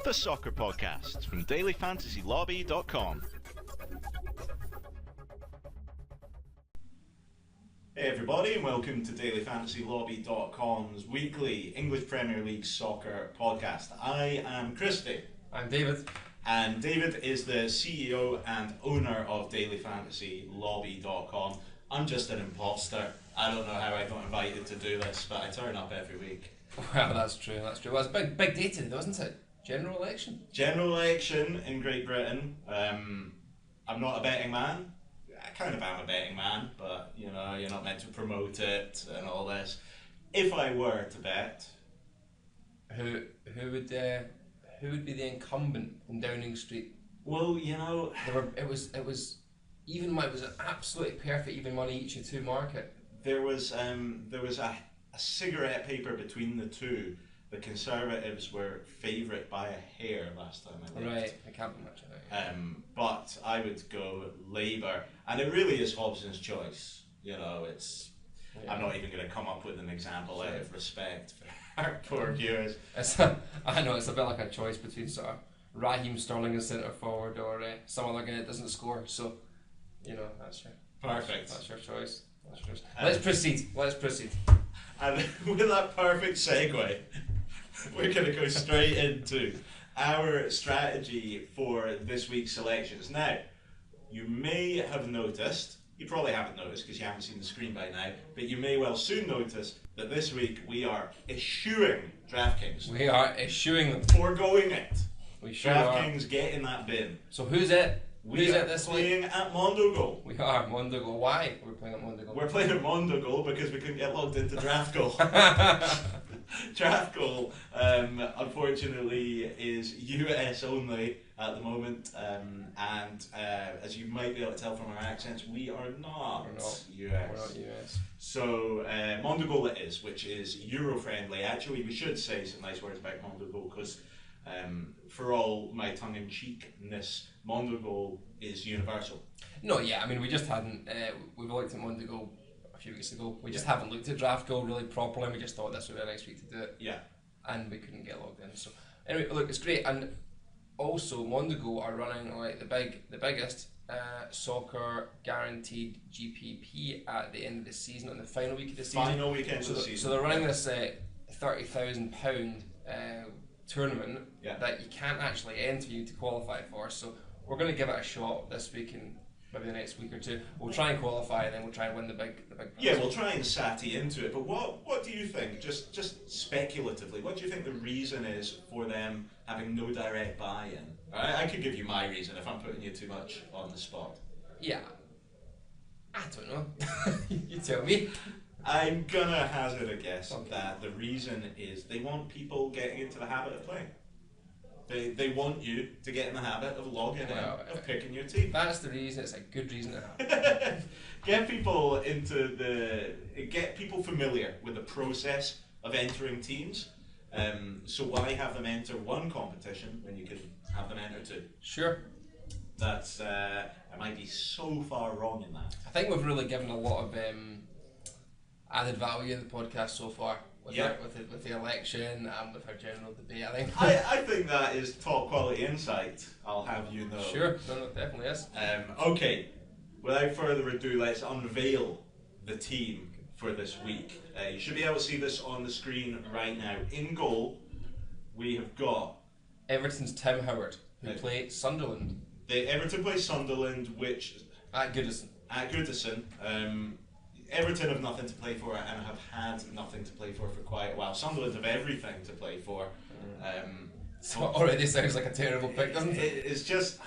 the Soccer Podcast from dailyfantasylobby.com. Hey everybody, and welcome to dailyfantasylobby.com's weekly English Premier League Soccer podcast. I am Christy. I'm David. And David is the CEO and owner of dailyfantasylobby.com. I'm just an imposter. I don't know how I got invited to do this, but I turn up every week. Well, that's true. Well, it's a big day today, wasn't it? General election in Great Britain. I'm not a betting man. I kind of am a betting man, but you know, you're not meant to promote it and all this. If I were to bet, who would be the incumbent in Downing Street? Well, you know, it was even money. It was an absolutely perfect even money each of two market. There was a cigarette paper between the two. The Conservatives were favourite by a hair last time I looked. Right, I can't be much of it. But I would go Labour, and it really is Hobson's choice. You know, it's. Yeah. I'm not even going to come up with an example out of respect for our poor viewers. I know it's a bit like a choice between sort of Raheem Sterling as centre forward or some other guy that doesn't score. So, you know, that's your perfect. That's your choice. Let's proceed. And with that perfect segue, we're going to go straight into our strategy for this week's selections. Now, you may have noticed, you probably haven't noticed because you haven't seen the screen by now, but you may well soon notice that this week we are eschewing DraftKings. We are eschewing them. Foregoing it. We sure DraftKings are. get in that bin. So who's it? We are playing at MondoGoal. We are MondoGoal. Why we're playing at MondoGoal? We're playing at MondoGoal because we couldn't get logged into DraftGoal. DraftGoal, unfortunately, is US only at the moment, and as you might be able to tell from our accents, we are not US. We're not US. So MondoGoal it is, which is Euro friendly. Actually, we should say some nice words about MondoGoal because for all my tongue-in-cheekness, MondoGoal is universal. No, yeah, I mean, we just hadn't, we've looked at MondoGoal a few weeks ago. We just haven't looked at DraftGoal really properly, and we just thought this would be a nice week to do it. Yeah. And we couldn't get logged in. So anyway, look, it's great. And also, MondoGoal are running like the biggest soccer guaranteed GPP at the end of the season, on the final week of the season. Final weekend of the season. So they're running this £30,000 tournament that you can't actually enter you to qualify for. So we're going to give it a shot this week and maybe the next week or two. We'll try and qualify, and then we'll try and win the big prize. Yeah, we'll try and sati into it. But what do you think, just speculatively, what do you think the reason is for them having no direct buy-in? I could give you my reason if I'm putting you too much on the spot. Yeah. I don't know. You tell me. I'm gonna hazard a guess that the reason is they want people getting into the habit of playing. They want you to get in the habit of logging in, of picking your team. That's the reason. It's a good reason to have. Get people familiar with the process of entering teams. So why have them enter one competition when you can have them enter two? Sure. That's I might be so far wrong in that. I think we've really given a lot of added value in the podcast so far. With the election and with our general debate, I think. I think that is top quality insight, I'll have you know. Sure, no, it definitely is. Okay, without further ado, let's unveil the team for this week. You should be able to see this on the screen right now. In goal, we have got Everton's Tim Howard, who played Sunderland. Everton play Sunderland, which At Goodison. Everton have nothing to play for and have had nothing to play for quite a while. Sunderland have everything to play for. So already sounds like a terrible pick, doesn't it? It's just,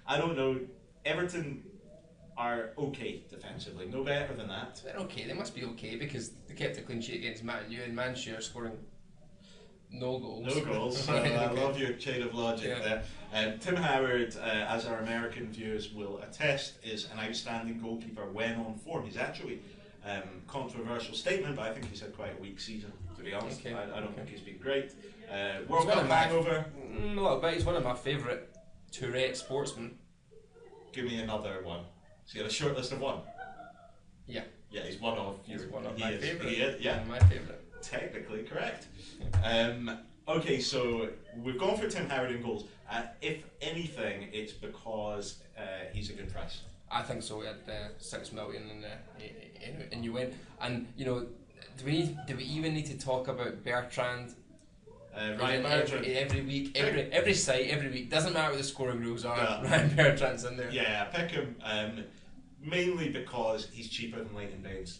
I don't know. Everton are okay defensively, no better than that. They're okay. They must be okay because they kept a clean sheet against Man U, and Man U are scoring no goals. No goals. Right, I love your chain of logic there. Tim Howard, as our American viewers will attest, is an outstanding goalkeeper when on form. He's actually controversial statement, but I think he's had quite a weak season, to be honest. I don't think he's been great. World Cup hangover. A little bit. He's one of my favourite Tourette sportsmen. Give me another one. So you had a short list of one? Yeah. Yeah, he's one of my favourite. He is, yeah. One of my favourite. Technically correct. Okay, so we've gone for Tim Howard in goals. If anything, it's because he's a good price. I think so. We had 6 million and you win. And you know, do we even need to talk about Bertrand? Ryan Bertrand every week, every site, every week. Doesn't matter what the scoring rules are. Yeah. Ryan Bertrand's in there. Yeah, I pick him mainly because he's cheaper than Leighton Baines,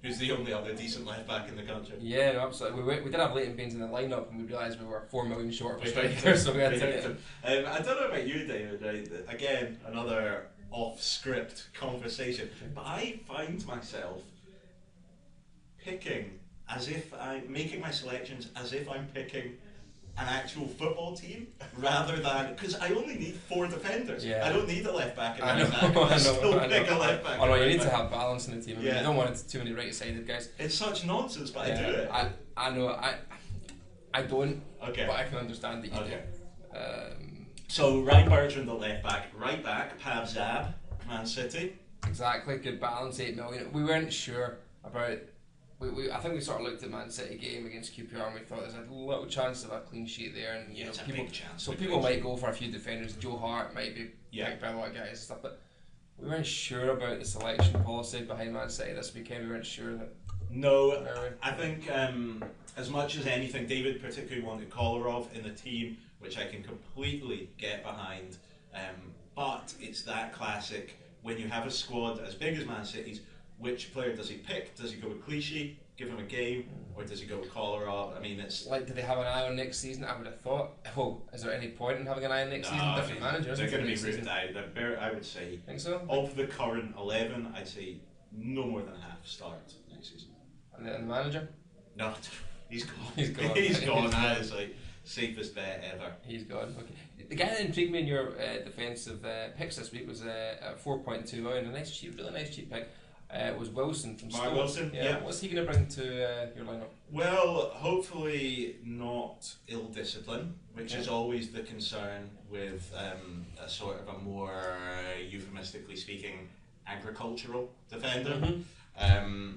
who's the only other decent left back in the country. Yeah, no, absolutely. We did have Leighton Baines in the lineup, and we realised we were 4 million short of a striker, so we had to. I don't know about you, David. Right? Again, another off-script conversation, but I find myself picking as if I'm making my selections as if I'm picking an actual football team rather than, because I only need 4 defenders. Yeah. I don't need a left back and a right back. I still pick a left back. Oh no, you need to have balance in the team. I mean, you don't want too many right-sided guys. It's such nonsense, but I do it. I know. I don't. Okay. But I can understand that you do. So Ryan Bertrand the left back, right back, Pav Zab, Man City. Exactly, good balance, 8 million. We weren't sure about. I think we sort of looked at Man City game against QPR and we thought there's a little chance of a clean sheet there, and you know, people might go for a few defenders. Joe Hart might be picked by a lot of guys and stuff, but we weren't sure about the selection policy behind Man City this weekend. We weren't sure that. No, I think as much as anything, David particularly wanted Kolarov in the team, which I can completely get behind. But it's that classic when you have a squad as big as Man City's. Which player does he pick? Does he go with Clichy, give him a game, or does he go with Kolarov? I mean, it's like, do they have an eye on next season? I would have thought. Well, is there any point in having an eye on next season? Different managers. They're going to be rooted out. I would say. Think so? Of the current 11, I'd say no more than half start next season. And then the manager? No, he's gone. He's gone. He's gone. That is like safest bet ever. He's gone. Okay. The guy that intrigued me in your defensive picks this week was 4.2 million. A nice cheap, really nice cheap pick. Was Wilson from Stoke. Wilson, yeah. What's he going to bring to your lineup? Well, hopefully not ill discipline, which is always the concern with a sort of a more euphemistically speaking agricultural defender. Mm-hmm.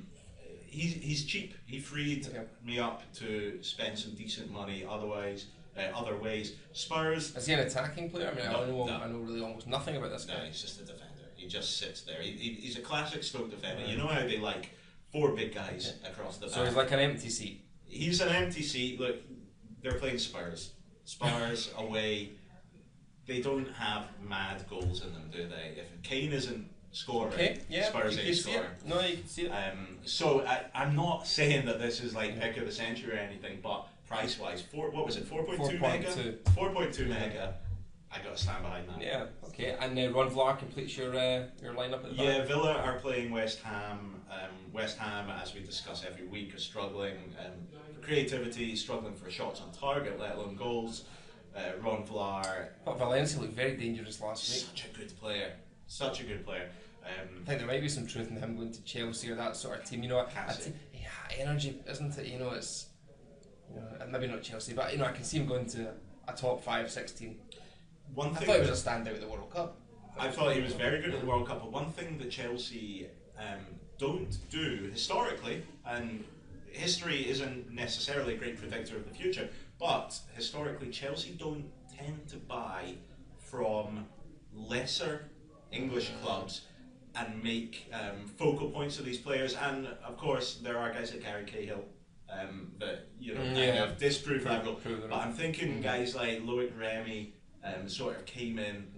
He's cheap. He freed me up to spend some decent money. Otherwise, other ways. Spurs. Is he an attacking player? I mean, I know really almost nothing about this guy. No, he's just a defender. He just sits there. He's a classic Stoke defender. You know how they like 4 big guys across the back. So he's like an empty seat. He's an empty seat. Look, they're playing Spurs. Spurs away. They don't have mad goals in them, do they? If Kane isn't scoring, Spurs ain't scoring. No, you can see it. So I'm not saying that this is like pick of the century or anything, but price-wise, what was it? 4.2 mega. 4.2 mega. I got to stand behind that. Yeah, okay. And Ron Vlaar completes your lineup at the back? Yeah, Villa are playing West Ham. West Ham, as we discuss every week, are struggling for creativity, struggling for shots on target, let alone goals. Ron Vlaar. But Valencia looked very dangerous last week. Such a good player. Such a good player. I think there might be some truth in him going to Chelsea or that sort of team. You know, energy, isn't it? You know, it's maybe not Chelsea, but you know, I can see him going to a top 5-6 team. I thought he was a standout at the World Cup. I thought he was very good at the World Cup, but one thing that Chelsea don't do historically, and history isn't necessarily a great predictor of the future, but historically Chelsea don't tend to buy from lesser English clubs and make focal points of these players. And of course there are guys like Gary Cahill that kind of disprove that rule. But I'm thinking guys like Loic Remy sort of came in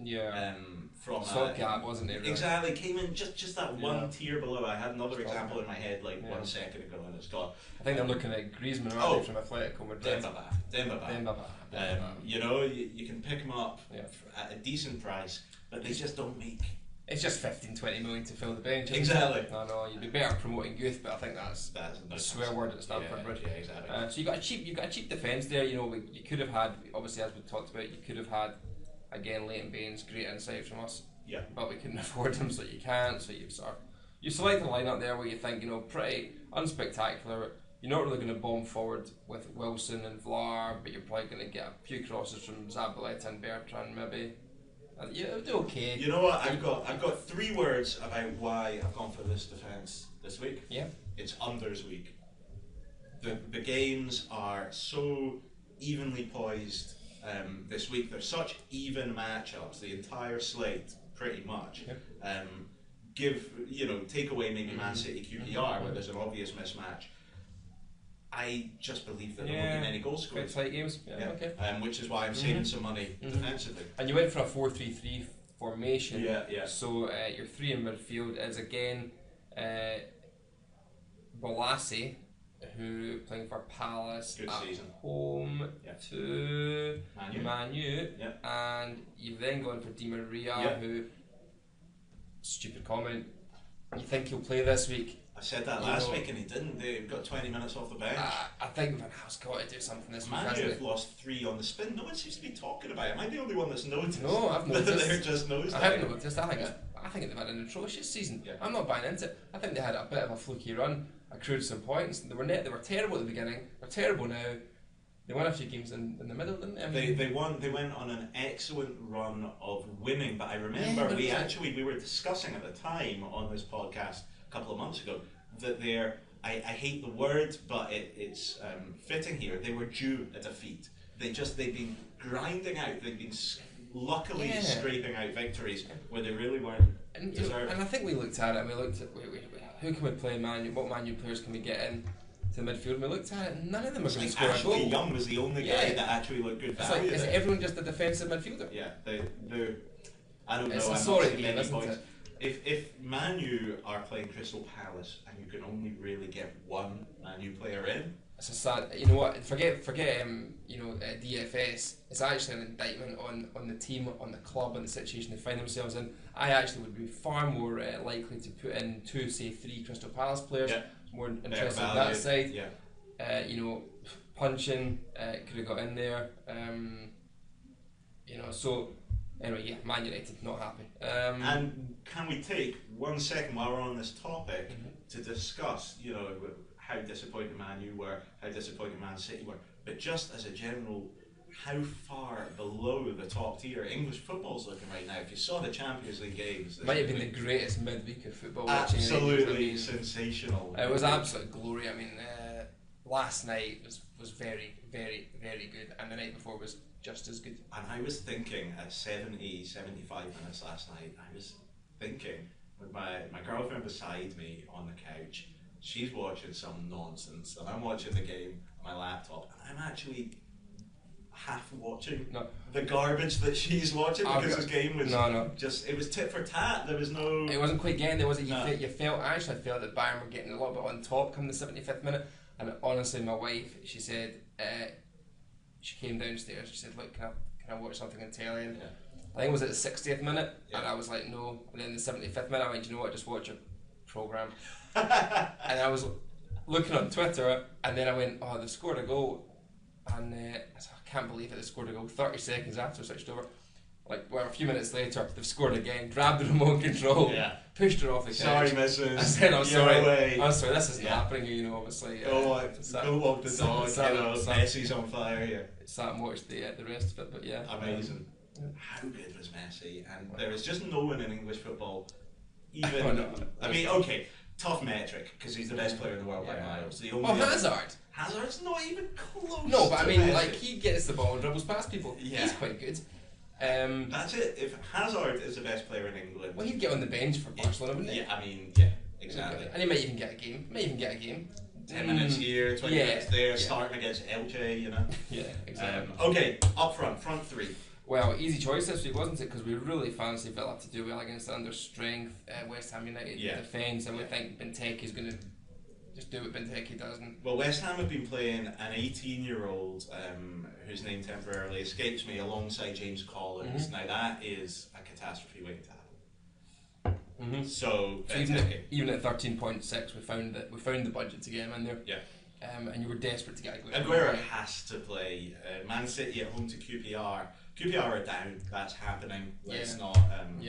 from gap, wasn't it? Really? Exactly, came in just that one tier below. I had another example in my head 1 second ago, and it's gone. I think they're looking at Griezmann from Atletico Madrid. Dembaba. You know, you can pick them up at a decent price, but they just don't make. It's just 15-20 million to fill the bench. Exactly. No, you'd be better promoting youth, but I think that's a swear word at Stamford Bridge. Yeah, exactly. So you got a cheap defence there. You know, you could have had, obviously as we talked about, you could have had again Leighton Baines, great insight from us. Yeah. But we couldn't afford him, so you can't. So you select a lineup there where you think, you know, pretty unspectacular. You're not really going to bomb forward with Wilson and Vlaar, but you're probably going to get a few crosses from Zabaleta and Bertrand maybe. It'll do okay. You know what? I've got 3 words about why I've gone for this defence this week. Yeah. It's unders week. The games are so evenly poised this week. There's such even matchups, the entire slate pretty much. Take away maybe Man City QPR where there's an obvious mismatch. I just believe that there won't be many goal scorers. Tight games, which is why I'm saving some money defensively. And you went for a 4-3-3 formation. Yeah. So your three in midfield is again Bolasie, who playing for Palace Good at season. home to Manu. And you've then gone for Di Maria, who, stupid comment, you think he'll play this week? I said that last week and he didn't. They got 20 minutes off the bench. I think Van Gaal's got to do something this week. Manu have lost 3 on the spin. No one seems to be talking about it. Am I the only one that's noticed? No, I've noticed. They're just noticing. I haven't noticed. I think they've had an atrocious season. I'm not buying into it. I think they had a bit of a fluky run, accrued some points. They were terrible at the beginning. They're terrible now. They won a few games in the middle, didn't they? They went on an excellent run of winning. But I remember we were discussing at the time on this podcast a couple of months ago that I hate the word, but it's fitting here. They were due a defeat. They've been grinding out. They've been luckily scraping out victories where they really weren't deserved. And I think we looked at it and we looked at who can we play what Man U players can we get in to the midfield, and we looked at it and none of them were going to score a goal. Ashley Young was the only guy that actually looked good value. Is everyone just a defensive midfielder? Yeah, I don't know. It's a sorry game, isn't it? If Man U are playing Crystal Palace and you can only really get one Man U player in, it's a sad. You know what? Forget. DFS. It's actually an indictment on the team, on the club, and the situation they find themselves in. I actually would be far more likely to put in 2, say 3 Crystal Palace players. More interested in that side. Punching could have got in there. So. Anyway, Man United not happy. And can we take 1 second while we're on this topic to discuss, how disappointed Man U were, how disappointed Man City were, but just as a general, how far below the top tier English football's looking right now. If you saw the Champions League games, might have been the greatest midweek of football. Absolutely sensational. It was absolute glory. I mean, last night was very, very, very good, and the night before was just as good. And I was thinking at 75 minutes last night, I was thinking with my girlfriend beside me on the couch, she's watching some nonsense and I'm watching the game on my laptop, and I'm actually half watching the garbage that she's watching because this game was just, it was tit for tat. There was no, it wasn't quite getting there, was it? You felt, I actually felt that Bayern were getting a little bit on top come the 75th minute, and honestly my wife, she said, she came downstairs, she said, look, can I watch something on telly? And I think it was at the 60th minute, and I was like, no. And then the 75th minute, I went, you know what, just watch your programme. And I was looking on Twitter, and then I went, oh, they scored a goal. And I said, I can't believe it, they scored a goal 30 seconds after I switched over. A few minutes later, they've scored again, grabbed the remote control, pushed her off the couch. Sorry, missus. I said, I'm sorry, this isn't happening, obviously. Go walk the dog, Messi's on fire here. Sat and watched the rest of it, but yeah. Amazing. How good was Messi? And there is just no one in English football, even, okay, tough metric, because he's the best player in the world by miles. Hazard! Hazard's not even close. No, but Messi. He gets the ball and dribbles past people. Yeah. He's quite good. That's it. If Hazard is the best player in England, well, he'd get on the bench for Barcelona, wouldn't he? Yeah, exactly. And he might even get a game. 10 minutes here, 20 minutes there, starting against Elche, Yeah, exactly. Okay, up front 3. Well, easy choice this week, wasn't it? Because we really fancy Villa to do well against under strength West Ham United defence, and we think Benteke is going to just do what Benteke does. Well, West Ham have been playing an 18-year-old whose name temporarily escapes me alongside James Collins. Now that is a catastrophe waiting to happen. So even at 13.6, we found the budget to get him in there. Yeah. And you were desperate to get Aguero. Aguero has to play. Man City at home to QPR. QPR are down. That's happening. Let's not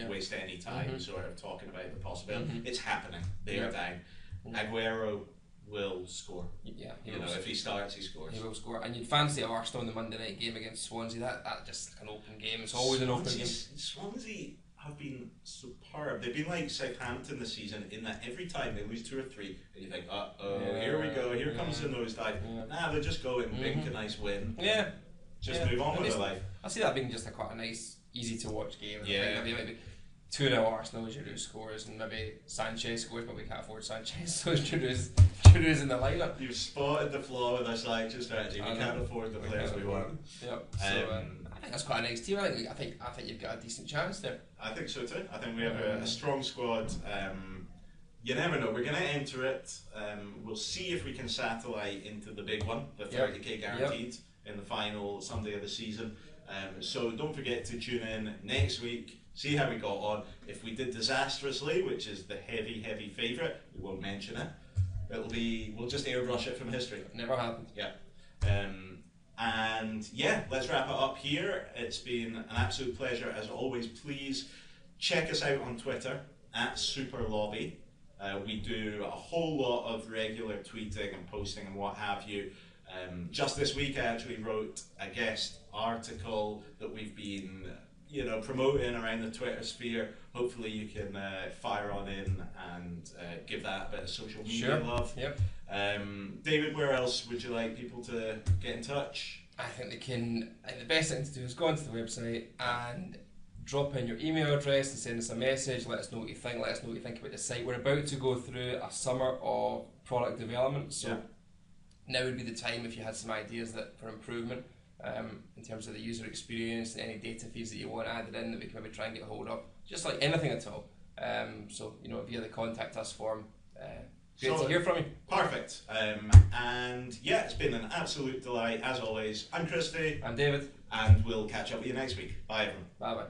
waste any time sort of talking about the possibility. It's happening. They are down. Aguero will score. Yeah, if he starts, he scores. He will score. And you'd fancy Arsenal in the Monday night game against Swansea. That just an open game. It's always an open game. Swansea have been superb. They've been like Southampton this season in that every time they lose 2 or 3, and you think, here we go, here comes the nosedive. Nah, they just go and bink a nice win. Yeah. Just move on with their life. I see that being just quite a nice, easy to watch game. I think maybe 2-0 Arsenal, Giroud scores, and maybe Sanchez scores, but we can't afford Sanchez, so Giroud's in the lineup. You've spotted the flaw with our selection strategy. We can't afford the players we want. Yep. So I think that's quite a nice team. I think you've got a decent chance there. I think so too. I think we have a strong squad. You never know. We're going to enter it. We'll see if we can satellite into the big one, the 30k guaranteed in the final Sunday of the season. So don't forget to tune in next week. See how we got on. If we did disastrously, which is the heavy favourite, we won't mention it. We'll just airbrush it from history. Never happened. Yeah. And yeah, let's wrap it up here. It's been an absolute pleasure as always. Please check us out on Twitter @SuperLobby. We do a whole lot of regular tweeting and posting and what have you. Just this week I actually wrote a guest article that we've been promoting around the Twitter sphere. Hopefully you can fire on in and give that a bit of social media love. Yep. David, where else would you like people to get in touch? I think the best thing to do is go onto the website and drop in your email address and send us a message. Let us know what you think. Let us know what you think about the site. We're about to go through a summer of product development, so now would be the time if you had some ideas for improvement. In terms of the user experience and any data feeds that you want added in that we can maybe try and get hold of, just like anything at all. So via the contact us form. Great to hear from you. Perfect. And yeah, it's been an absolute delight as always. I'm Christy. I'm David. And we'll catch up with you next week. Bye everyone. Bye bye.